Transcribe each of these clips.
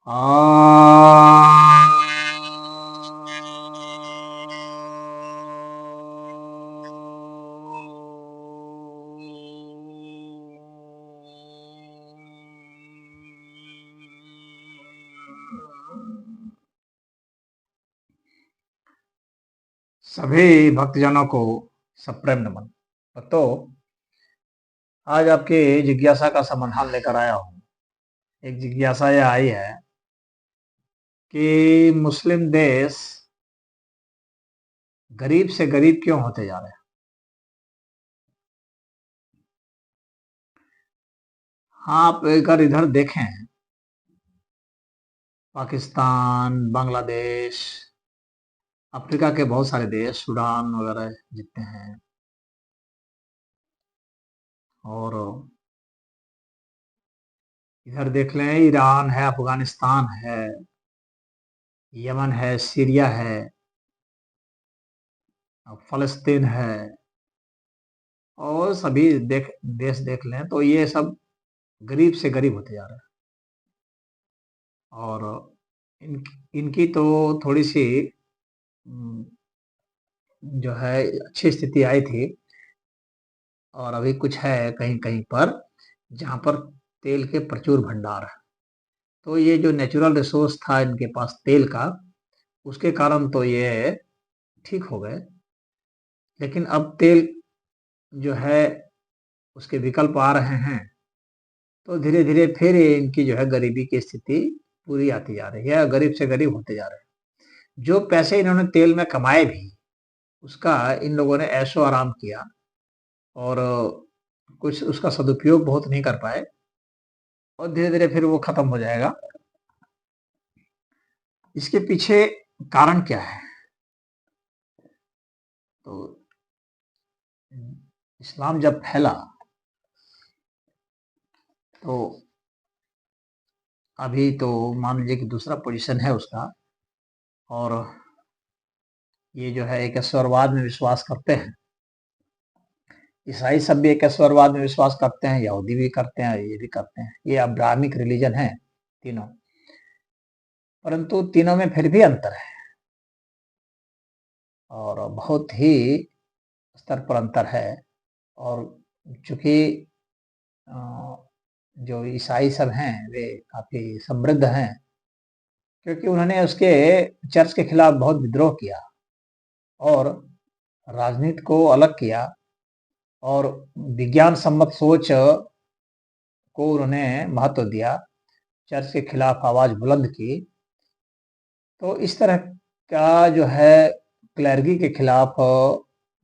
सभी भक्तजनों को सप्रेम नमन। तो आज आपकी जिज्ञासा का समाधान लेकर आया हूँ। एक जिज्ञासा यह आई है कि मुस्लिम देश गरीब से गरीब क्यों होते जा रहे हैं। हाँ, आप अगर इधर देखें, पाकिस्तान, बांग्लादेश, अफ्रीका के बहुत सारे देश, सूडान वगैरह जितने हैं, और इधर देख लें, ईरान है, अफगानिस्तान है, यमन है, सीरिया है, फलस्तीन है, और सभी देश देख लें तो ये सब गरीब से गरीब होते जा रहे हैं। और इनकी तो थोड़ी सी उम, जो है अच्छी स्थिति आई थी, और अभी कुछ है कहीं-कहीं पर जहाँ पर तेल के प्रचुर भंडार हैं। तो ये जो नेचुरल रिसोर्स था इनके पास तेल का, उसके कारण तो ये ठीक हो गए। लेकिन अब तेल जो है उसके विकल्प आ रहे हैं, तो धीरे-धीरे फिर ये इनकी जो है गरीबी की स्थिति पूरी आती जा रही है, गरीब से गरीब होते जा रहे हैं। जो पैसे इन्होंने तेल में कमाए भी, उसका इन लोगों ने ऐशो-आराम किया, और कुछ उसका सदुपयोग बहुत नहीं कर पाए, और धीरे-धीरे फिर वो खत्म हो जाएगा। इसके पीछे कारण क्या है? तो इस्लाम जब फैला, तो अभी तो मान लीजिए कि दूसरा पोजीशन है उसका, और ये जो है एकस्वरवाद में विश्वास करते हैं। ईसाई सब भी एकस्वरवाद में विश्वास करते हैं, यहूदी भी करते हैं, ये भी करते हैं। ये अब्राहमिक रिलीजन है तीनों, परंतु तीनों में फिर भी अंतर है, और बहुत ही स्तर पर अंतर है। और चूंकि जो ईसाई सब हैं वे काफी समृद्ध हैं, क्योंकि उन्होंने उसके चर्च के खिलाफ बहुत विद्रोह किया, और राजनीति को अलग किया, और विज्ञान सम्मत सोच को उन्होंने महत्व दिया, चर्च के खिलाफ आवाज बुलंद की। तो इस तरह का जो है क्लर्गी के खिलाफ,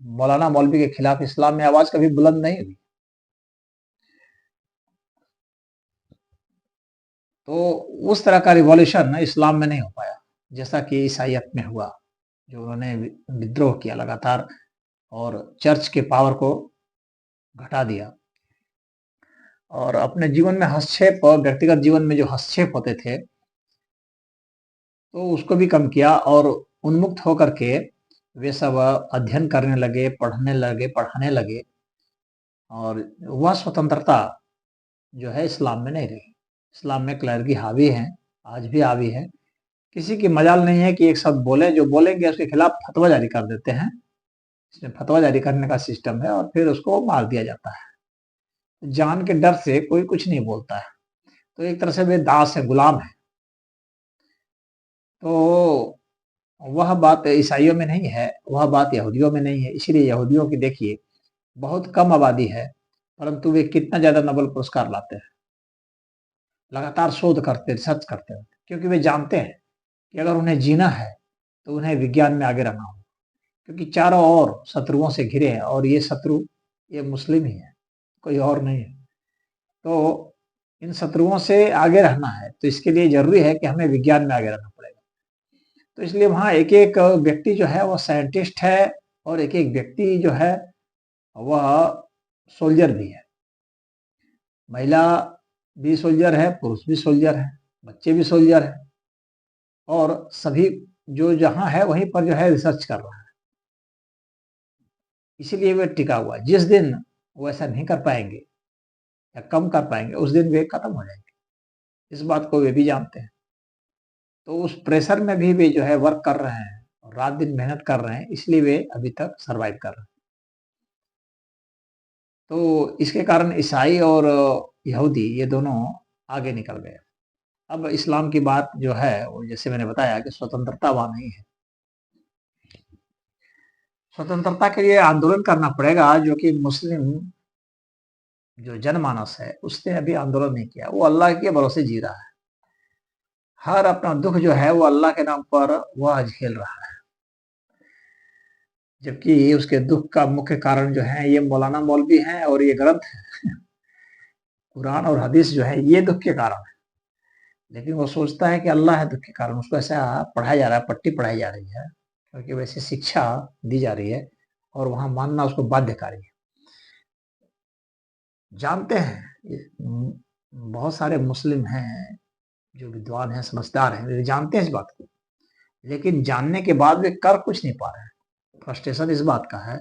मौलाना मौलवी के खिलाफ इस्लाम में आवाज कभी बुलंद नहीं हुई। तो उस तरह का रिवॉल्यूशन इस्लाम में नहीं हो पाया, जैसा कि ईसाइयत में हुआ, जो उन्होंने विद्रोह किया लगातार, और चर्च के पावर को घटा दिया, और अपने जीवन में हस्तक्षेप, व्यक्तिगत जीवन में जो हस्तक्षेप होते थे, तो उसको भी कम किया, और उन्मुक्त होकर के वे सब अध्ययन करने लगे, पढ़ने लगे, पढ़ाने लगे, और वह स्वतंत्रता जो है इस्लाम में नहीं रही। इस्लाम में क्लर्गी हावी है, आज भी हावी है। किसी की मजाल नहीं है कि एक शब्द बोले, जो बोलेंगे उसके खिलाफ फतवा जारी कर देते हैं। इसमें फतवा जारी करने का सिस्टम है, और फिर उसको मार दिया जाता है। जान के डर से कोई कुछ नहीं बोलता है, तो एक तरह से वे दास है, गुलाम है। तो वह बात ईसाइयों में नहीं है, वह बात यहूदियों में नहीं है। इसीलिए यहूदियों की देखिए बहुत कम आबादी है, परंतु वे कितना ज्यादा नोबेल पुरस्कार लाते हैं। लगातार शोध करते, रिसर्च करते हैं, क्योंकि वे जानते हैं कि अगर उन्हें जीना है तो उन्हें विज्ञान में आगे रहना होगा, क्योंकि चारों ओर शत्रुओं से घिरे हैं, और ये शत्रु ये मुस्लिम ही है, कोई और नहीं है। तो इन शत्रुओं से आगे रहना है, तो इसके लिए जरूरी है कि हमें विज्ञान में आगे रहना पड़ेगा। तो इसलिए वहाँ एक एक व्यक्ति जो है वह साइंटिस्ट है, और एक एक व्यक्ति जो है वह सोल्जर भी है। महिला भी सोल्जर है, पुरुष भी सोल्जर है, बच्चे भी सोल्जर है, और सभी जो जहाँ है वहीं पर जो है रिसर्च कर रहा है। इसीलिए वे टिका हुआ है। जिस दिन वो ऐसा नहीं कर पाएंगे या कम कर पाएंगे, उस दिन वे खत्म हो जाएंगे। इस बात को वे भी जानते हैं। तो उस प्रेशर में भी जो है वर्क कर रहे हैं और रात दिन मेहनत कर रहे हैं, इसलिए वे अभी तक सरवाइव कर रहे हैं। तो इसके कारण ईसाई और यहूदी ये दोनों आगे निकल गए। अब इस्लाम की बात जो है वो जैसे मैंने बताया कि स्वतंत्रता वहाँ नहीं है। स्वतंत्रता के लिए आंदोलन करना पड़ेगा, जो कि मुस्लिम जो जनमानस है उसने अभी आंदोलन नहीं किया। वो अल्लाह के भरोसे जी रहा है। हर अपना दुख जो है वो अल्लाह के नाम पर वो आज खेल रहा है, जबकि उसके दुख का मुख्य कारण जो है ये मौलाना मौलवी हैं और ये ग्रंथ है कुरान और हदीस जो है ये दुख के कारण है। लेकिन वो सोचता है कि अल्लाह है दुख के कारण। उसको ऐसा पढ़ाया जा रहा है, पट्टी पढ़ाई जा रही है, क्योंकि वैसे शिक्षा दी जा रही है और वहां मानना उसको बाध्यकारी है। जानते हैं बहुत सारे मुस्लिम हैं जो विद्वान हैं, समझदार हैं, वे जानते हैं इस बात को, लेकिन जानने के बाद वे कर कुछ नहीं पा रहे हैं। फ्रस्ट्रेशन इस बात का है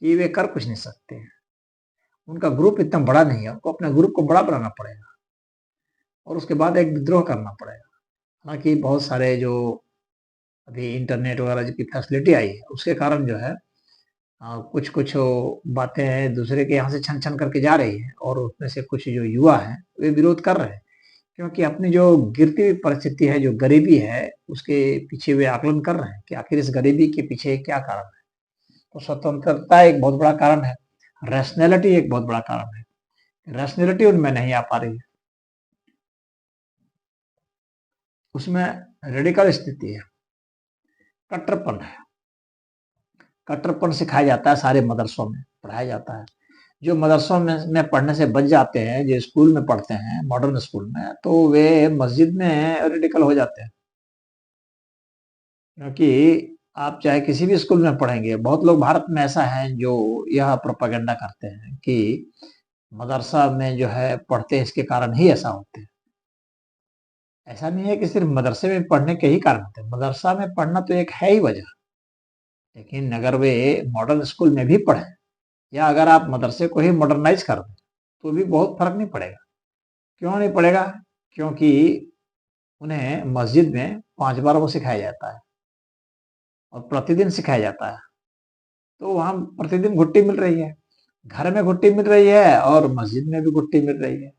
कि वे कर कुछ नहीं सकते हैं। उनका ग्रुप इतना बड़ा नहीं है, उनको अपने ग्रुप को बड़ा बनाना पड़ेगा और उसके बाद एक विद्रोह करना पड़ेगा। हालांकि बहुत सारे जो अभी इंटरनेट वगैरह की फैसिलिटी आई है उसके कारण जो है कुछ कुछ बातें हैं दूसरे के यहाँ से छन छन करके जा रही है, और उसमें से कुछ जो युवा हैं वे विरोध कर रहे हैं, क्योंकि अपनी जो गिरती हुई परिस्थिति है, जो गरीबी है, उसके पीछे वे आकलन कर रहे हैं कि आखिर इस गरीबी के पीछे क्या कारण है। तो स्वतंत्रता एक बहुत बड़ा कारण है, रैशनैलिटी एक बहुत बड़ा कारण है। रैशनैलिटी उनमें नहीं आ पा रही है, उसमें रेडिकल स्थिति है, कट्टरपन है। कट्टरपन सिखाया जाता है, सारे मदरसों में पढ़ाया जाता है। जो मदरसों में पढ़ने से बच जाते हैं, जो स्कूल में पढ़ते हैं मॉडर्न स्कूल में, तो वे मस्जिद में रेडिकल हो जाते हैं। क्योंकि आप चाहे किसी भी स्कूल में पढ़ेंगे, बहुत लोग भारत में ऐसा है जो यह प्रोपेगेंडा करते हैं कि मदरसा में जो है पढ़ते हैं इसके कारण ही ऐसा होते हैं। ऐसा नहीं है कि सिर्फ मदरसे में पढ़ने के ही कारण होते हैं, मदरसा में पढ़ना तो एक है ही वजह, लेकिन अगर वे मॉडर्न स्कूल में भी पढ़ें या अगर आप मदरसे को ही मॉडर्नाइज कर दें तो भी बहुत फर्क नहीं पड़ेगा। क्यों नहीं पड़ेगा? क्योंकि उन्हें मस्जिद में 5 बार वो सिखाया जाता है और प्रतिदिन सिखाया जाता है, तो वहां प्रतिदिन घुट्टी मिल रही है, घर में घुट्टी मिल रही है और मस्जिद में भी घुट्टी मिल रही है,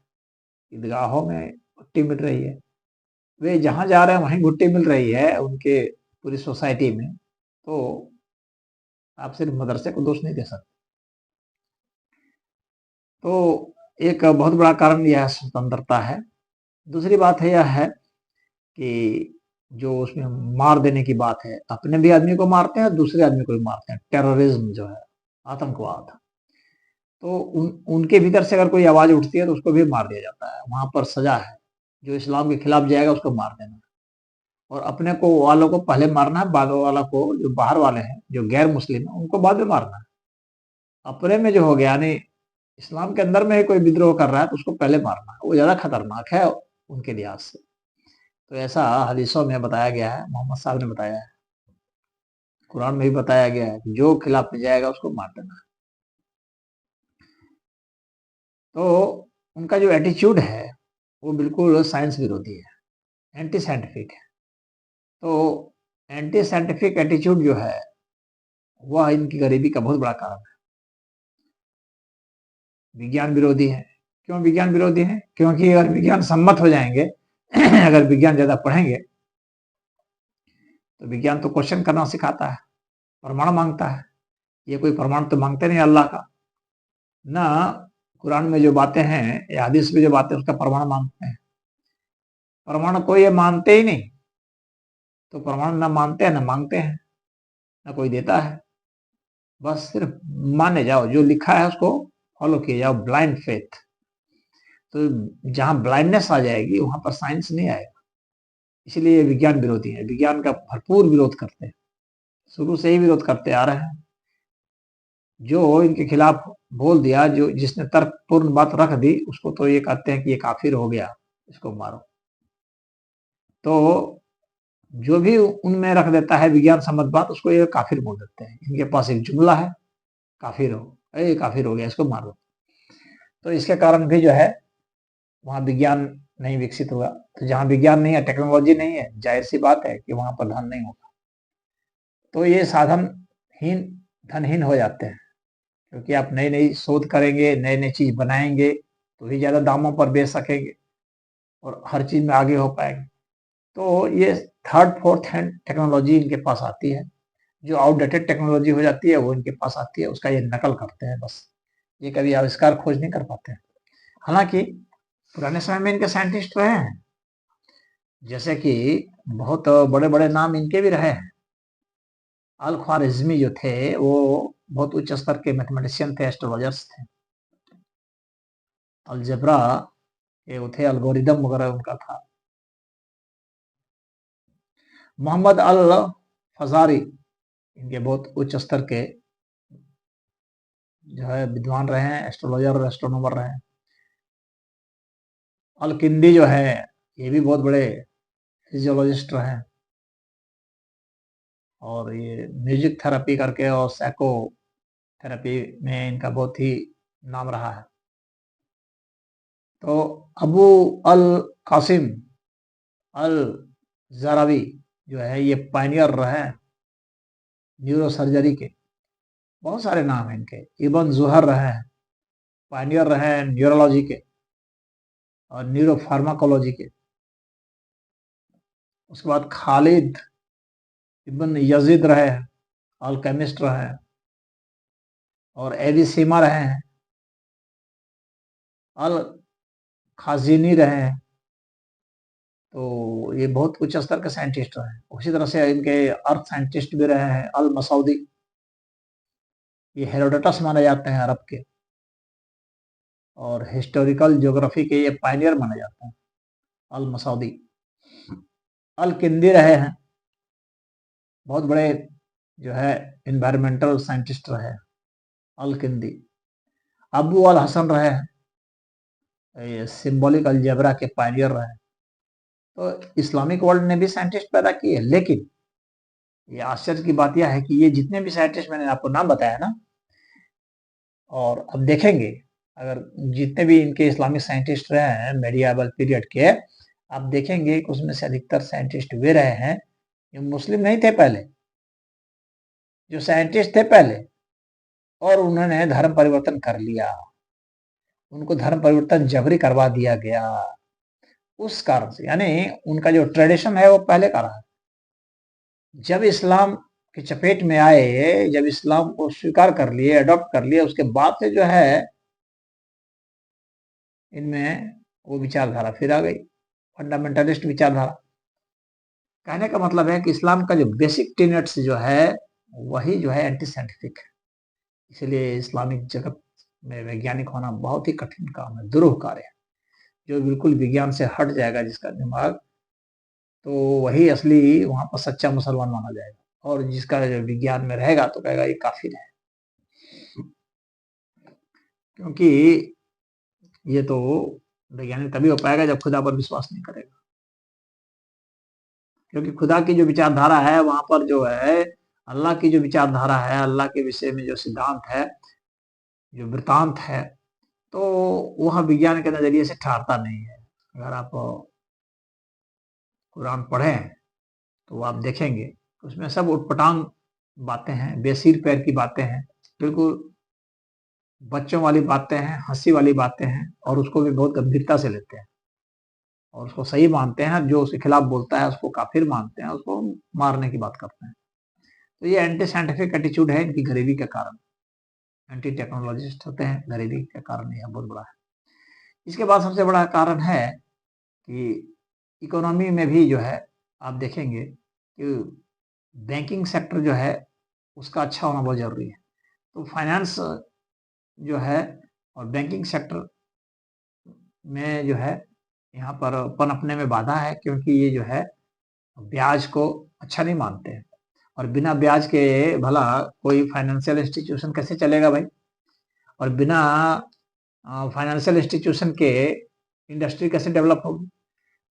ईदगाहों में घुट्टी मिल रही है। वे जहां जा रहे हैं वहीं घुट्टी मिल रही है उनके पूरी सोसाइटी में। तो आप सिर्फ मदरसे को दोष नहीं दे सकते। तो एक बहुत बड़ा कारण यह स्वतंत्रता है। दूसरी बात है यह है कि जो उसमें मार देने की बात है, अपने भी आदमी को मारते हैं, दूसरे आदमी को भी मारते हैं। टेररिज्म जो है, आतंकवाद, तो उनके भीतर से अगर कोई आवाज उठती है तो उसको भी मार दिया जाता है। वहां पर सजा है, जो इस्लाम के खिलाफ जाएगा उसको मार देना, और अपने को वालों को पहले मारना है, बाद वाला को, जो बाहर वाले हैं जो गैर मुस्लिम है उनको बाद में मारना है। अपने में जो हो गया, यानी इस्लाम के अंदर में ही कोई विद्रोह कर रहा है तो उसको पहले मारना है, वो ज्यादा खतरनाक है उनके लिहाज से। तो ऐसा हदीसों में बताया गया है, मोहम्मद साहब ने बताया है, कुरान में भी बताया गया है कि जो खिलाफ में जाएगा उसको मार देना है। तो उनका जो एटीट्यूड है वो बिल्कुल साइंस विरोधी है, एंटी साइंटिफिक है। तो एंटी साइंटिफिक एटीट्यूड जो है वह इनकी गरीबी का बहुत बड़ा कारण है। विज्ञान विरोधी है। क्यों विज्ञान विरोधी है? क्योंकि अगर विज्ञान सम्मत हो जाएंगे अगर विज्ञान ज्यादा पढ़ेंगे तो विज्ञान तो क्वेश्चन करना सिखाता है, प्रमाण मांगता है। ये कोई प्रमाण तो मांगते नहीं अल्लाह का, ना कुरान में जो बातें हैं या हदीस में जो बातें उसका प्रमाण मांगते हैं। प्रमाण को ये मानते ही नहीं, तो प्रमाण ना मानते हैं ना मांगते हैं, ना कोई देता है। बस सिर्फ माने जाओ, जो लिखा है उसको फॉलो किए जाओ, ब्लाइंड फेथ। तो जहां ब्लाइंडनेस आ जाएगी वहां पर साइंस नहीं आएगा। इसलिए विज्ञान विरोधी है, विज्ञान का भरपूर विरोध करते हैं, शुरू से ही विरोध करते आ रहे हैं। जो इनके खिलाफ बोल दिया, जो जिसने तर्कपूर्ण बात रख दी, उसको तो ये कहते हैं कि ये काफिर हो गया, इसको मारो। तो जो भी उनमें रख देता है विज्ञान सम्मत बात, उसको ये काफिर बोल देते हैं। इनके पास एक जुमला है, काफिर हो, अरे काफिर हो गया, इसको मारो। तो इसके कारण भी जो है वहां विज्ञान नहीं विकसित होगा। तो जहाँ विज्ञान नहीं है, टेक्नोलॉजी नहीं है, जाहिर-सी बात है कि वहाँ पर धन नहीं होगा। तो ये साधनहीन, धनहीन हो जाते हैं, क्योंकि आप नई-नई शोध करेंगे, नए-नए चीज़ बनाएँगे, तो ही ज़्यादा दामों पर बेच सकेंगे और हर चीज़ में आगे हो पाएँगे। तो ये थर्ड, फोर्थ हैंड टेक्नोलॉजी इनके पास आती है। जो आउटडेटेड टेक्नोलॉजी हो जाती है, वो इनके पास आती है, उसका ये नकल करते हैं बस। ये कभी आविष्कार खोज नहीं कर पाते हैं। हालाँकि पुराने समय में इनके साइंटिस्ट रहे हैं, जैसे कि बहुत बड़े-बड़े नाम इनके भी रहे हैं। अल-ख्वारिज़्मी जो थे, वो बहुत उच्च स्तर के मैथमेटिशियन थे, एस्ट्रोलॉजर्स थे। अलजेब्रा के वो थे, एल्गोरिदम वगैरह उनका था। मोहम्मद अल-फज़ारी इनके बहुत उच्च स्तर के जो है विद्वान रहे हैं, एस्ट्रोलॉजर और एस्ट्रोनॉमर रहे हैं। अल-किंदी जो है, ये भी बहुत बड़े फिजियोलॉजिस्ट रहे हैं और ये म्यूजिक थेरेपी करके और साइको थेरेपी में इनका बहुत ही नाम रहा है। तो अबू अल कासिम अल ज़रावी जो है, ये पायनियर रहे हैं न्यूरो सर्जरी के। बहुत सारे नाम हैं इनके। इब्न ज़ुहर रहे हैं, पायनियर रहे हैं न्यूरोलॉजी के और न्यूरो फार्माकोलॉजी के। उसके बाद खालिद इब्न यजीद रहे हैं, अल्केमिस्ट रहे हैं और एविसीमा रहे हैं, अल खाजिनी रहे हैं। तो ये बहुत उच्च स्तर के साइंटिस्ट रहे हैं। उसी तरह से इनके अर्थ साइंटिस्ट भी रहे हैं, अल मसौदी। ये हेरोडोटस माने जाते हैं अरब के और हिस्टोरिकल ज्योग्राफी के ये पायनियर माने जाते हैं, अल मसौदी। अल किंदी रहे हैं, बहुत बड़े जो है इन्वायरमेंटल साइंटिस्ट रहे हैं, अल किंदी। अबू अल हसन रहे हैं, ये सिंबॉलिक अलजेब्रा के पायनियर रहे हैं। तो इस्लामिक वर्ल्ड ने भी साइंटिस्ट पैदा किए, लेकिन ये आश्चर्य की बात यह है कि ये जितने भी साइंटिस्ट मैंने आपको नाम बताया ना, और अब देखेंगे अगर जितने भी इनके इस्लामिक साइंटिस्ट रहे हैं मेडिएवल पीरियड के, आप देखेंगे कि उसमें से अधिकतर साइंटिस्ट वे रहे हैं जो मुस्लिम नहीं थे पहले, जो साइंटिस्ट थे पहले और उन्होंने धर्म परिवर्तन कर लिया, उनको धर्म परिवर्तन जबरी करवा दिया गया। उस कारण से यानी उनका जो ट्रेडिशन है वो पहले का रहा। जब इस्लाम की चपेट में आए, जब इस्लाम को स्वीकार कर लिए, अडॉप्ट कर लिए, उसके बाद से जो है इनमें वो विचारधारा फिर आ गई, फंडामेंटलिस्ट विचारधारा। कहने का मतलब है कि इस्लाम का जो बेसिक टेनेट्स जो है वही जो है एंटी साइंटिफिक है। इसलिए इस्लामिक जगत में वैज्ञानिक होना बहुत ही कठिन काम है, दुरूह कार्य है। जो बिल्कुल विज्ञान से हट जाएगा जिसका दिमाग, तो वही असली वहां पर सच्चा मुसलमान माना जाएगा और जिसका जो विज्ञान में रहेगा तो कहेगा ये काफिर है। क्योंकि ये तो वैज्ञानिक तभी हो पाएगा जब खुदा पर विश्वास नहीं करेगा, क्योंकि खुदा की जो विचारधारा है वहां पर जो है अल्लाह की जो विचारधारा है, अल्लाह के विषय में जो सिद्धांत है, जो वृतांत है, तो वह विज्ञान के नजरिए से ठहरता नहीं है। अगर आप कुरान पढ़ें तो आप देखेंगे उसमें सब उटपटांग बातें हैं, बेसिर पैर की बातें हैं, बिल्कुल बच्चों वाली बातें हैं, हंसी वाली बातें हैं और उसको भी बहुत गंभीरता से लेते हैं और उसको सही मानते हैं। जो उसके खिलाफ बोलता है उसको काफिर मानते हैं, उसको मारने की बात करते हैं। तो ये एंटी साइंटिफिक एटीट्यूड है इनकी गरीबी के कारण। एंटी टेक्नोलॉजिस्ट होते हैं, गरीबी के कारण यह बहुत बड़ा है। इसके बाद सबसे बड़ा कारण है कि इकोनॉमी में भी जो है आप देखेंगे कि बैंकिंग सेक्टर जो है उसका अच्छा होना बहुत जरूरी है। तो फाइनेंस जो है और बैंकिंग सेक्टर में जो है यहाँ पर पनपने में बाधा है, क्योंकि ये जो है ब्याज को अच्छा नहीं मानते हैं और बिना ब्याज के भला कोई फाइनेंशियल इंस्टीट्यूशन कैसे चलेगा भाई, और बिना फाइनेंशियल इंस्टीट्यूशन के इंडस्ट्री कैसे डेवलप होगी।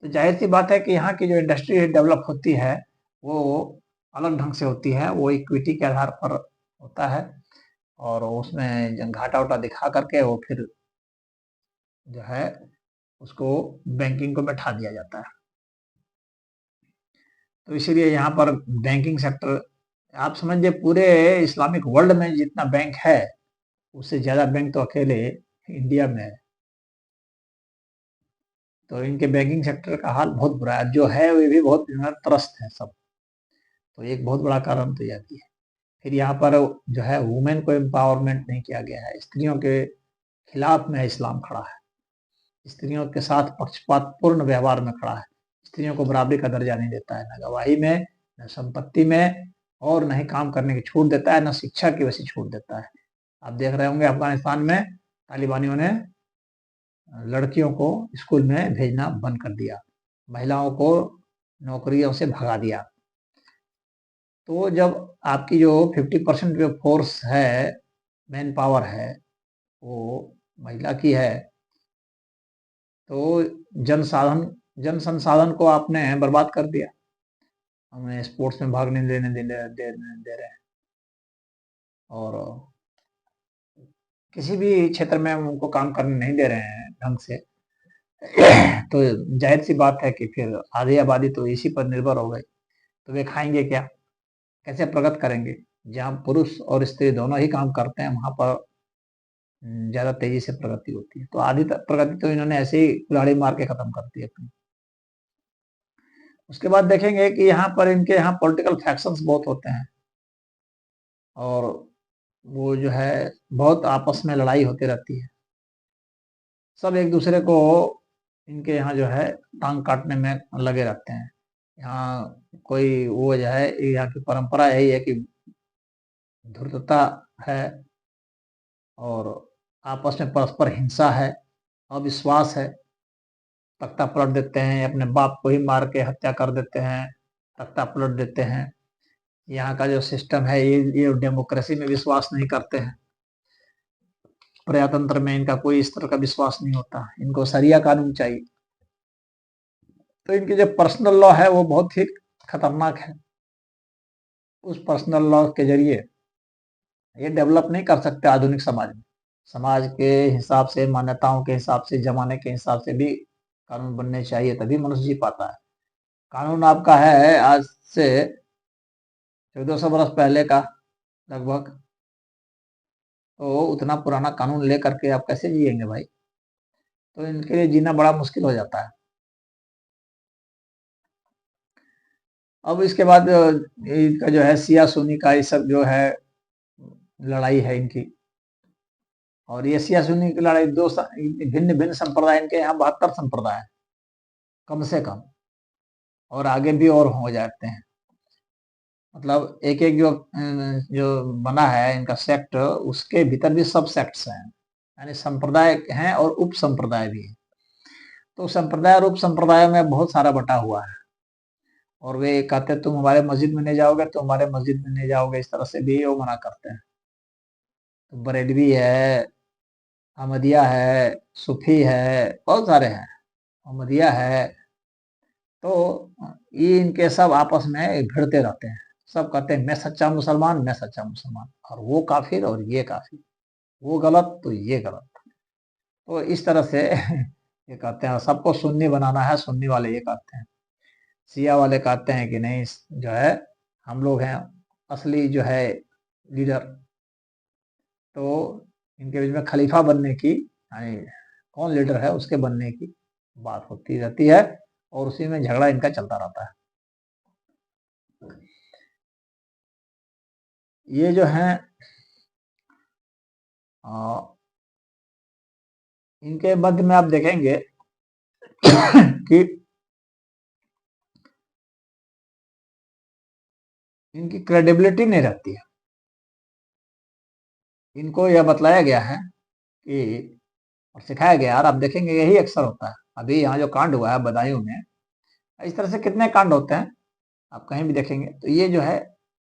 तो जाहिर सी बात है कि यहाँ की जो इंडस्ट्री डेवलप होती है वो अलग ढंग से होती है, वो इक्विटी के आधार पर होता है और उसमें घाटा उटा दिखा करके वो फिर जो है उसको बैंकिंग को बैठा दिया जाता है। तो इसीलिए यहाँ पर बैंकिंग सेक्टर, आप समझिए पूरे इस्लामिक वर्ल्ड में जितना बैंक है उससे ज्यादा बैंक तो अकेले इंडिया में है। तो इनके बैंकिंग सेक्टर का हाल बहुत बुरा है, जो है वे भी बहुत त्रस्त है सब। तो एक बहुत बड़ा कारण तो यह भी है। फिर यहाँ पर जो है वुमेन को एम्पावरमेंट नहीं किया गया है, स्त्रियों के खिलाफ में इस्लाम खड़ा है, स्त्रियों के साथ पक्षपात पूर्ण व्यवहार में खड़ा है, स्त्रियों को बराबरी का दर्जा नहीं देता है, न गवाही में, न संपत्ति में, और न ही काम करने की छूट देता है, न शिक्षा की वैसी छूट देता है। आप देख रहे होंगे अफगानिस्तान में तालिबानियों ने लड़कियों को स्कूल में भेजना बंद कर दिया, महिलाओं को नौकरियों से भगा दिया। तो जब आपकी जो 50% जो फोर्स है, मैन पावर है, वो महिला की है, तो जन संसाधन को आपने बर्बाद कर दिया। हमें स्पोर्ट्स में भाग नहीं दे रहे हैं, और किसी भी क्षेत्र में उनको काम करने नहीं दे रहे हैं ढंग से। तो जाहिर सी बात है कि फिर आधी आबादी तो इसी पर निर्भर हो गई। तो वे खाएंगे क्या, कैसे प्रगति करेंगे? जहाँ पुरुष और स्त्री दोनों ही काम करते हैं वहां पर ज्यादा तेजी से प्रगति होती है। तो आधी प्रगति तो इन्होंने ऐसे ही कुल्हाड़ी मार के खत्म कर दी अपनी। उसके बाद देखेंगे कि यहाँ पर इनके यहाँ पॉलिटिकल फैक्शंस बहुत होते हैं, और वो जो है बहुत आपस में लड़ाई होती रहती है। सब एक दूसरे को इनके यहाँ जो है टांग काटने में लगे रहते हैं। यहाँ कोई वो जो है, यहाँ की परंपरा यही है कि धूर्तता है, और आपस में परस्पर हिंसा है, अविश्वास है, तख्ता पलट देते हैं, अपने बाप को ही मार के हत्या कर देते हैं, तख्ता पलट देते हैं। यहाँ का जो सिस्टम है ये डेमोक्रेसी में विश्वास नहीं करते हैं, प्रजातंत्र में इनका कोई इस तरह का विश्वास नहीं होता, इनको शरिया कानून चाहिए। तो इनकी जो पर्सनल लॉ है वो बहुत ही खतरनाक है। उस पर्सनल लॉ के जरिए ये डेवलप नहीं कर सकते आधुनिक समाज में। समाज के हिसाब से, मान्यताओं के हिसाब से, जमाने के हिसाब से भी कानून बनने चाहिए, तभी मनुष्य जी पाता है। कानून आपका है आज से 1400 बरस पहले का लगभग, तो उतना पुराना कानून लेकर के आप कैसे जिएंगे भाई? तो इनके लिए जीना बड़ा मुश्किल हो जाता है। अब इसके बाद इनका जो है सिया सुन्नी का ये सब जो है लड़ाई है इनकी, और ये सिया सुन्नी की लड़ाई दो भिन्न भिन्न संप्रदाय, इनके यहाँ 72 संप्रदाय कम से कम, और आगे भी और हो जाते हैं। मतलब एक एक जो बना है इनका सेक्ट, उसके भीतर भी सब सेक्ट्स हैं, यानी संप्रदाय हैं और उप संप्रदाय भी हैं। तो संप्रदाय और उप संप्रदाय में बहुत सारा बटा हुआ है, और वे कहते हैं तुम हमारे मस्जिद में नहीं जाओगे, तुम हमारे मस्जिद में नहीं जाओगे, इस तरह से भी वो मना करते हैं। तो बरेलवी है, अहमदिया है, सूफी है, बहुत सारे हैं, अहमदिया है। तो ये इनके सब आपस में भिड़ते रहते हैं, सब कहते हैं मैं सच्चा मुसलमान, मैं सच्चा मुसलमान, और वो काफिर और ये काफिर, वो गलत तो ये गलत। तो इस तरह से ये कहते हैं सबको सुन्नी बनाना है, सुन्नी वाले ये कहते हैं। सिया वाले कहते हैं कि नहीं, जो है हम लोग हैं असली जो है लीडर। तो इनके बीच में खलीफा बनने की, यानी कौन लीडर है उसके बनने की बात होती रहती है, और उसी में झगड़ा इनका चलता रहता है। ये जो है इनके मध्य में आप देखेंगे कि इनकी क्रेडिबिलिटी नहीं रहती है। इनको यह बतलाया गया है कि, और सिखाया गया, यार आप देखेंगे यही अक्सर होता है। अभी यहाँ जो कांड हुआ है बदायूं में, इस तरह से कितने कांड होते हैं आप कहीं भी देखेंगे। तो ये जो है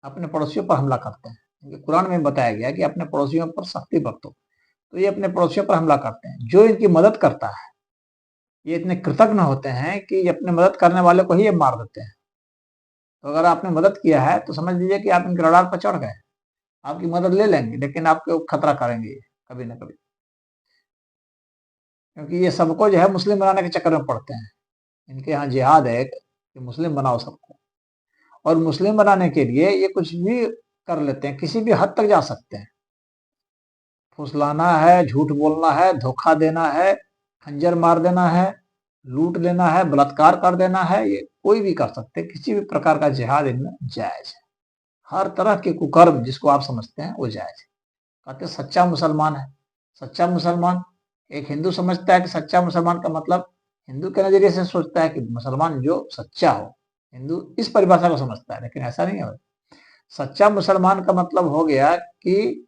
अपने पड़ोसियों पर हमला करते हैं, क्योंकि कुरान में बताया गया कि अपने पड़ोसियों पर सख्ती बरतो। तो ये अपने पड़ोसियों पर हमला करते हैं। जो इनकी मदद करता है, ये इतने कृतज्ञ होते हैं कि अपने मदद करने वाले को ही ये मार देते हैं। तो अगर आपने मदद किया है तो समझ लीजिए कि आप इनके रडार पर चढ़ गए। आपकी मदद ले लेंगे, लेकिन आपको खतरा करेंगे कभी ना कभी। क्योंकि ये सबको जो है मुस्लिम बनाने के चक्कर में पड़ते हैं। इनके यहाँ जिहाद है कि मुस्लिम बनाओ सबको, और मुस्लिम बनाने के लिए ये कुछ भी कर लेते हैं, किसी भी हद तक जा सकते हैं। फुसलाना है, झूठ बोलना है, धोखा देना है, खंजर मार देना है, लूट लेना है, बलात्कार कर देना है, ये कोई भी कर सकते हैं। किसी भी प्रकार का जिहाद इनमें जायज है। हर तरह के कुकर्म जिसको आप समझते हैं वो जायज है। कहते हैं सच्चा मुसलमान है। सच्चा मुसलमान, एक हिंदू समझता है कि सच्चा मुसलमान का मतलब, हिंदू के नजरिए से सोचता है कि मुसलमान जो सच्चा हो, हिंदू इस परिभाषा को समझता है, लेकिन ऐसा नहीं है। सच्चा मुसलमान का मतलब हो गया कि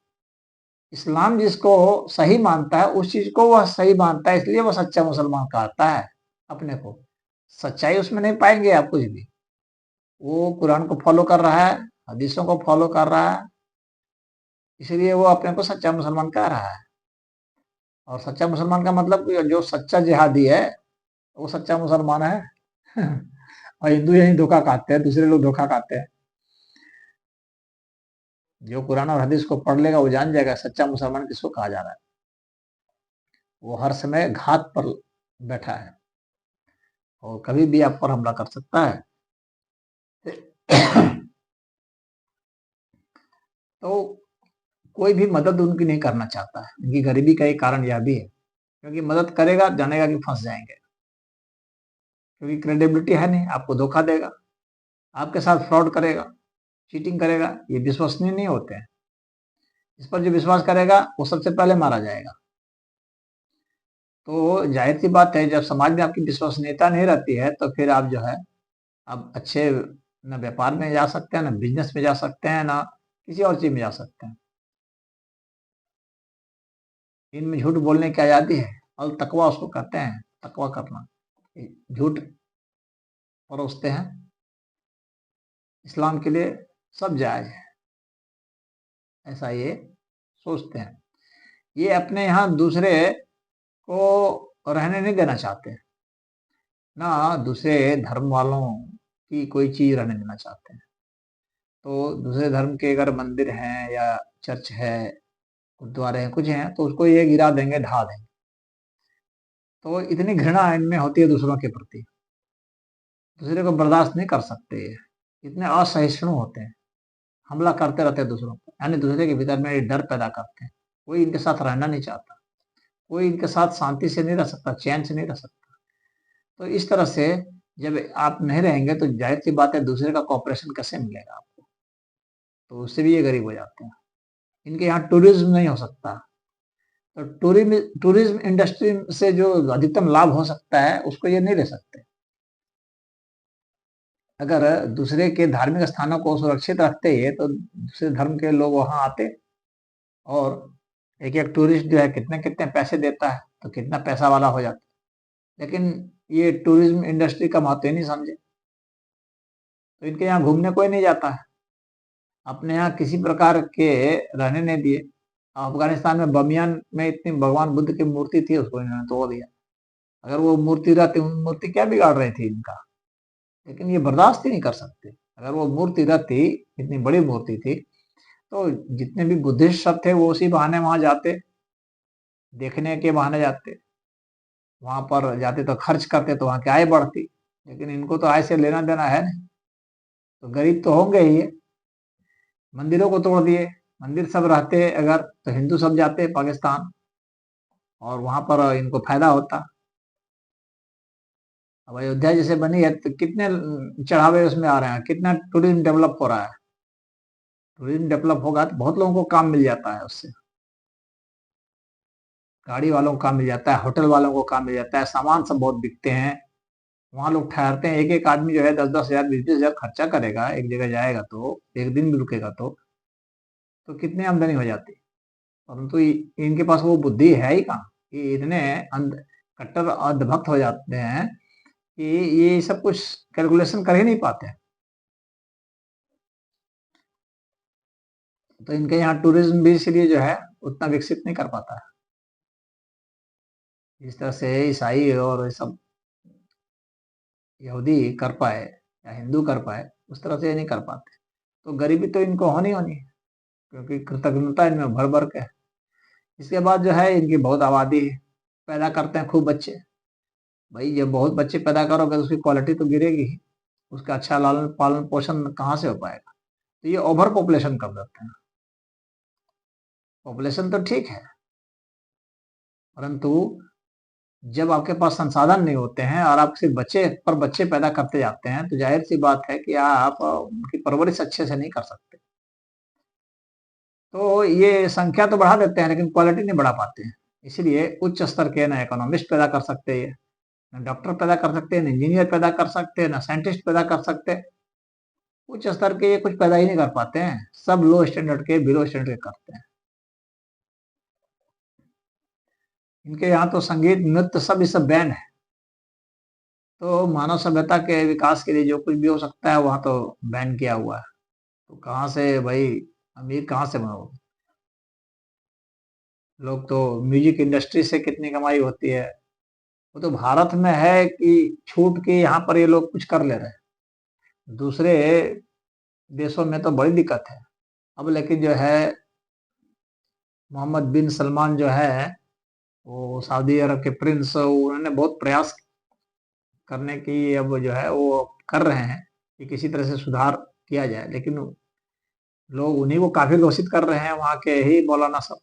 इस्लाम जिसको सही मानता है उस चीज को वह सही मानता है, इसलिए वह सच्चा मुसलमान कहता है अपने को। सच्चाई उसमें नहीं पाएंगे आप कुछ भी। वो कुरान को फॉलो कर रहा है, हदीसों को फॉलो कर रहा है, इसलिए वो अपने को सच्चा मुसलमान कह रहा है। और सच्चा मुसलमान का मतलब जो सच्चा जिहादी है वो सच्चा मुसलमान है। और हिंदू यही धोखा खाते हैं, दूसरे लोग धोखा खाते हैं। जो कुरान और हदीस को पढ़ लेगा वो जान जाएगा सच्चा मुसलमान किसको कहा जा रहा है। वो हर समय घात पर बैठा है और कभी भी आप पर हमला कर सकता है। तो कोई भी मदद उनकी नहीं करना चाहता है। उनकी गरीबी का एक कारण यह भी है, क्योंकि मदद करेगा जानेगा कि फंस जाएंगे, क्योंकि क्रेडिबिलिटी है नहीं, आपको धोखा देगा, आपके साथ फ्रॉड करेगा, चीटिंग करेगा, ये विश्वसनीय नहीं होते हैं। इस पर जो विश्वास करेगा वो सबसे पहले मारा जाएगा। तो जाहिर सी बात है, जब समाज में आपकी विश्वसनीयता नहीं रहती है तो फिर आप जो है, आप अच्छे न व्यापार में जा सकते हैं, न बिजनेस में जा सकते हैं, ना किसी और चीज में जा सकते हैं। इनमें झूठ बोलने की आजादी है, अल तकवा उसको कहते हैं, तकवा करना। झूठ परोसते हैं, इस्लाम के लिए सब जायज है, ऐसा ये सोचते हैं। ये अपने यहाँ दूसरे को रहने नहीं देना चाहते, ना दूसरे धर्म वालों की कोई चीज रहने देना चाहते हैं। तो दूसरे धर्म के अगर मंदिर हैं या चर्च है, गुरुद्वारे हैं, कुछ हैं, तो उसको ये गिरा देंगे, ढा देंगे। तो इतनी घृणा इनमें होती है दूसरों के प्रति, दूसरे को बर्दाश्त नहीं कर सकते ये, इतने असहिष्णु होते हैं, हमला करते रहते हैं दूसरों पर, यानी दूसरे के भीतर में डर पैदा करते हैं। कोई इनके साथ रहना नहीं चाहता, कोई इनके साथ शांति से नहीं रह सकता, चैन से नहीं रह सकता। तो इस तरह से जब आप नहीं रहेंगे तो जाहिर सी बात है दूसरे का कॉपरेशन कैसे मिलेगा आपको, तो उससे भी ये गरीब हो जाते हैं। इनके यहाँ टूरिज्म नहीं हो सकता, तो टूरिज्म इंडस्ट्री से जो अधिकतम लाभ हो सकता है उसको ये नहीं ले सकते। अगर दूसरे के धार्मिक स्थानों को सुरक्षित रखते ही तो दूसरे धर्म के लोग वहां आते, और एक एक टूरिस्ट जो है कितने कितने पैसे देता है, तो कितना पैसा वाला हो जाता। लेकिन ये टूरिज्म इंडस्ट्री का महत्व ही नहीं समझे, तो इनके यहाँ घूमने कोई नहीं जाता है। अपने यहाँ किसी प्रकार के रहने नहीं दिए। अफगानिस्तान में बमियान में इतनी भगवान बुद्ध की मूर्ति थी, उसको इन्होंने तोड़ दिया। अगर वो मूर्ति रहती, मूर्ति क्या बिगाड़ रही थी इनका, लेकिन ये बर्दाश्त ही नहीं कर सकते। अगर वो मूर्ति रहती, इतनी बड़ी मूर्ति थी, तो जितने भी बुद्धिस्ट सब थे वो उसी बहाने वहां जाते, देखने के बहाने जाते, वहां पर जाते तो खर्च करते, तो वहां की आय बढ़ती। लेकिन इनको तो आय से लेना देना है नहीं, तो गरीब तो होंगे ही। मंदिरों को तोड़ दिए, मंदिर सब रहते अगर तो हिंदू सब जाते पाकिस्तान, और वहां पर इनको फायदा होता। अब अयोध्या जैसे बनी है तो कितने चढ़ावे उसमें आ रहे हैं, कितना टूरिज्म डेवलप हो रहा है। टूरिज्म डेवलप होगा तो बहुत लोगों को काम मिल जाता है उससे, गाड़ी वालों को काम मिल जाता है, होटल वालों को काम मिल जाता है, सामान सब बहुत बिकते हैं। वहां लोग ठहरते हैं, एक एक आदमी जो है 10-10 हजार 20-20 हजार खर्चा करेगा, एक जगह जाएगा तो एक दिन भी रुकेगा तो कितनी आमदनी हो जाती। परंतु इनके पास वो बुद्धि है ही कहाँ, कि इतने कट्टर अंधभक्त हो जाते हैं कि ये सब कुछ कैलकुलेशन कर ही नहीं पाते हैं। तो इनके यहाँ टूरिज्म भी इसलिए जो है उतना विकसित नहीं कर पाता है। जिस तरह से ईसाई और सब यहूदी कर पाए या हिंदू कर पाए, उस तरह से ये नहीं कर पाते। तो गरीबी तो इनको होनी होनी है, क्योंकि कृतज्ञता इनमें भर भर के है। इसके बाद जो है इनकी बहुत आबादी है, पैदा करते हैं खूब बच्चे। भाई जब बहुत बच्चे पैदा करोगे तो उसकी क्वालिटी तो गिरेगी ही, उसका अच्छा लालन पालन पोषण कहाँ से हो पाएगा। तो ये ओवर पॉपुलेशन कर देते हैं। पॉपुलेशन तो ठीक है, परंतु जब आपके पास संसाधन नहीं होते हैं और आप सिर्फ बच्चे पर बच्चे पैदा करते जाते हैं, तो जाहिर सी बात है कि आप उनकी परवरिश अच्छे से नहीं कर सकते। तो ये संख्या तो बढ़ा देते हैं लेकिन क्वालिटी नहीं बढ़ा पाते हैं। इसलिए उच्च स्तर के ना इकोनॉमिस्ट पैदा कर सकते हैं, ना डॉक्टर पैदा कर सकते हैं, ना इंजीनियर पैदा कर सकते हैं, ना साइंटिस्ट पैदा कर सकते हैं। उच्च स्तर के ये कुछ पैदा ही नहीं कर पाते हैं, सब लो स्टैंडर्ड के, बिलो स्टैंडर्ड के करते हैं। इनके यहाँ तो संगीत नृत्य सब ये सब बैन है। तो मानव सभ्यता के विकास के लिए जो कुछ भी हो सकता है वहाँ तो बैन किया हुआ है। तो कहाँ से भाई अमीर कहाँ से बनोगे। लोग तो म्यूजिक इंडस्ट्री से कितनी कमाई होती है, वो तो भारत में है कि छूट के यहाँ पर ये लोग कुछ कर ले रहे हैं। दूसरे देशों में तो बड़ी दिक्कत है। अब लेकिन जो है मोहम्मद बिन सलमान जो है, वो सऊदी अरब के प्रिंस, उन्होंने बहुत प्रयास करने की अब जो है वो कर रहे हैं कि किसी तरह से सुधार किया जाए, लेकिन लोग उन्हीं को काफी घोषित कर रहे हैं, वहाँ के ही मौलाना सब।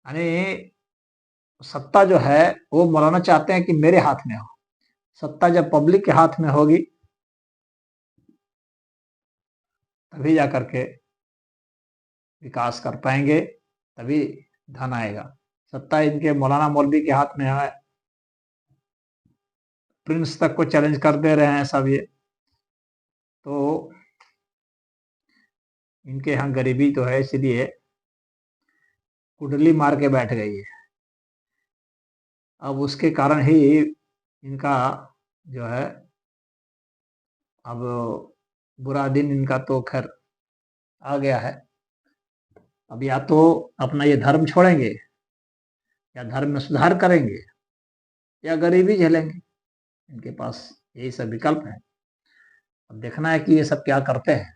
यानी सत्ता जो है वो मौलाना चाहते हैं कि मेरे हाथ में हो। सत्ता जब पब्लिक के हाथ में होगी तभी जा करके विकास कर पाएंगे, तभी धन आएगा। सत्ता इनके मौलाना मौलवी के हाथ में है, प्रिंस तक को चैलेंज कर दे रहे हैं सब ये। तो इनके यहाँ गरीबी तो है, इसलिए कुंडली मार के बैठ गई है। अब उसके कारण ही इनका जो है अब बुरा दिन इनका तो खैर आ गया है। अब या तो अपना ये धर्म छोड़ेंगे, या धर्म में सुधार करेंगे, या गरीबी झेलेंगे। इनके पास यही सब विकल्प है। अब देखना है कि ये सब क्या करते हैं।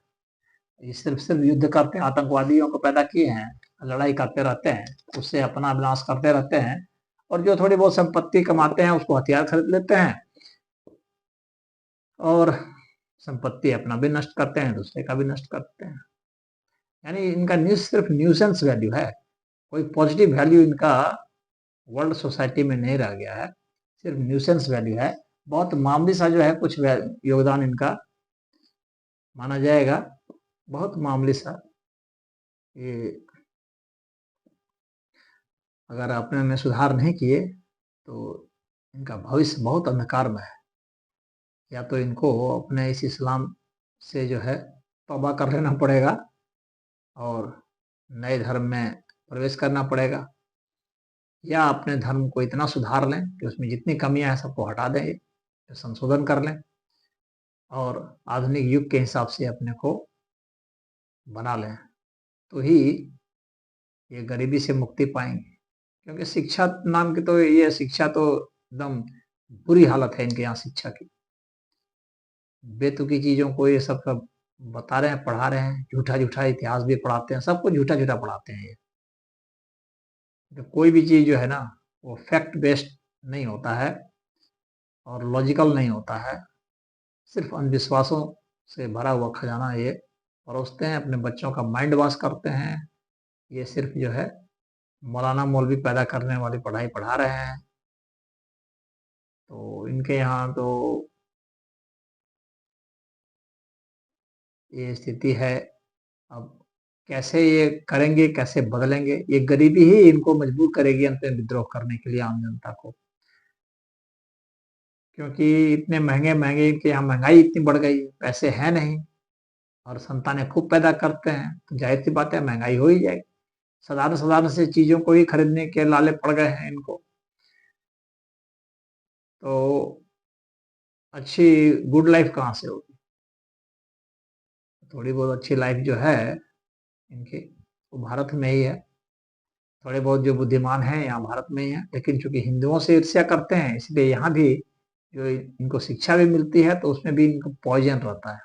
ये सिर्फ सिर्फ युद्ध करते हैं, आतंकवादियों को पैदा किए हैं, लड़ाई करते रहते हैं, उससे अपना विनाश करते रहते हैं, और जो थोड़ी बहुत संपत्ति कमाते हैं उसको हथियार खरीद लेते हैं और संपत्ति अपना भी नष्ट करते हैं, दूसरे का भी नष्ट करते हैं। यानी इनका न्यूज सिर्फ न्यूसेंस वैल्यू है, कोई पॉजिटिव वैल्यू इनका वर्ल्ड सोसाइटी में नहीं रह गया है, सिर्फ न्यूसेंस वैल्यू है। बहुत मामूली सा जो है कुछ योगदान इनका माना जाएगा, बहुत मामूली सा। ये अगर अपने में सुधार नहीं किए तो इनका भविष्य बहुत अंधकार में है। या तो इनको अपने इस इस्लाम से जो है तौबा कर लेना पड़ेगा और नए धर्म में प्रवेश करना पड़ेगा, या अपने धर्म को इतना सुधार लें कि उसमें जितनी कमियां हैं सबको हटा दें, संशोधन कर लें और आधुनिक युग के हिसाब से अपने को बना लें, तो ही ये गरीबी से मुक्ति पाएंगे। क्योंकि शिक्षा नाम की तो ये शिक्षा तो एकदम बुरी हालत है इनके यहाँ शिक्षा की। बेतुकी चीजों को ये सब सब बता रहे हैं, पढ़ा रहे हैं, झूठा झूठा इतिहास भी पढ़ाते हैं, सब कुछ झूठा झूठा पढ़ाते हैं ये। तो कोई भी चीज जो है ना वो फैक्ट बेस्ड नहीं होता है और लॉजिकल नहीं होता है, सिर्फ अंधविश्वासों से भरा हुआ खजाना ये परोसते हैं, अपने बच्चों का माइंड वॉश करते हैं। ये सिर्फ जो है मौलाना मौलवी पैदा करने वाली पढ़ाई पढ़ा रहे हैं। तो इनके यहाँ तो ये स्थिति है। अब कैसे ये करेंगे, कैसे बदलेंगे, ये गरीबी ही इनको मजबूर करेगी अंत में विद्रोह करने के लिए आम जनता को। क्योंकि इतने महंगे महंगे इनके यहाँ महंगाई इतनी बढ़ गई, पैसे हैं नहीं और संतानें खूब पैदा करते हैं, तो जाहिर सी बात है महंगाई हो ही जाएगी। साधारण साधारण से चीजों को ही खरीदने के लाले पड़ गए हैं इनको। तो अच्छी गुड लाइफ कहाँ से होगी। थोड़ी बहुत अच्छी लाइफ जो है इनकी वो भारत में ही है। थोड़े बहुत जो बुद्धिमान हैं यहाँ भारत में ही है, लेकिन चूंकि हिंदुओं से ईर्ष्या करते हैं इसलिए यहाँ भी जो इनको शिक्षा भी मिलती है तो उसमें भी इनको पॉइजन रहता है।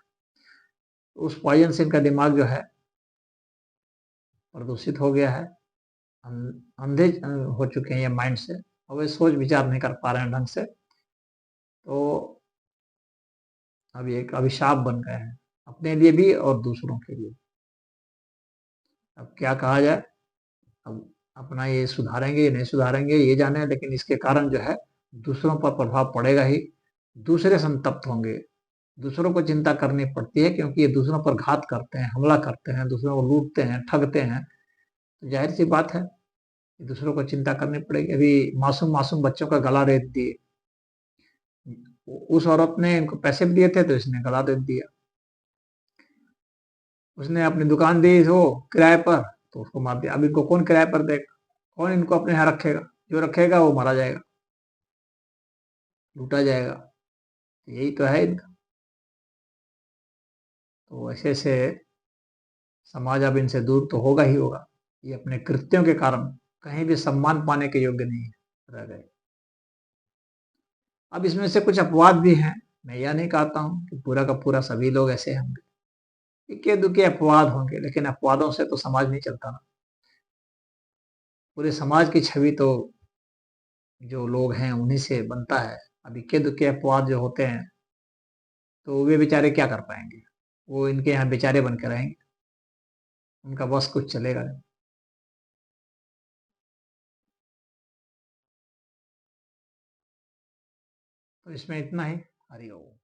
तो उस पॉइजन से इनका दिमाग जो है प्रदूषित हो गया है, अंधे हो चुके हैं ये माइंड से, और वे सोच विचार नहीं कर पा रहे हैं ढंग से, तो अभी एक अभिशाप बन गए हैं, अपने लिए भी और दूसरों के लिए। अब क्या कहा जाए, अब अपना ये सुधारेंगे, ये नहीं सुधारेंगे, ये जाने, लेकिन इसके कारण जो है दूसरों पर प्रभाव पड़ेगा ही, दूसरे संतप्त होंगे, दूसरों को चिंता करनी पड़ती है, क्योंकि ये दूसरों पर घात करते हैं, हमला करते हैं, दूसरों को लूटते हैं, ठगते हैं, तो जाहिर सी बात है कि दूसरों को चिंता करनी पड़ेगी। अभी मासूम मासूम बच्चों का गला रेत दिए, उस औरत ने इनको पैसे भी दिए थे तो इसने गला रेत दिया, उसने अपनी दुकान दी वो किराए पर, तो उसको मार दिया। अब इनको कौन किराए पर देगा, कौन इनको अपने यहाँ रखेगा, जो रखेगा वो मारा जाएगा, लूटा जाएगा, यही तो है इनका। तो ऐसे से समाज अब इनसे दूर तो होगा ही होगा, ये अपने कृत्यों के कारण कहीं भी सम्मान पाने के योग्य नहीं रह गए। अब इसमें से कुछ अपवाद भी हैं, मैं यह नहीं कहता हूं कि पूरा का पूरा सभी लोग ऐसे होंगे, इक्के दुक्के अपवाद होंगे, लेकिन अपवादों से तो समाज नहीं चलता ना, पूरे समाज की छवि तो जो लोग हैं उन्हीं से बनता है। अब इक्के दुक्के अपवाद जो होते हैं तो वे बेचारे क्या कर पाएंगे, वो इनके यहाँ बेचारे बन के रहेंगे, उनका बस कुछ चलेगा नहीं। तो इसमें इतना ही। हरिओम।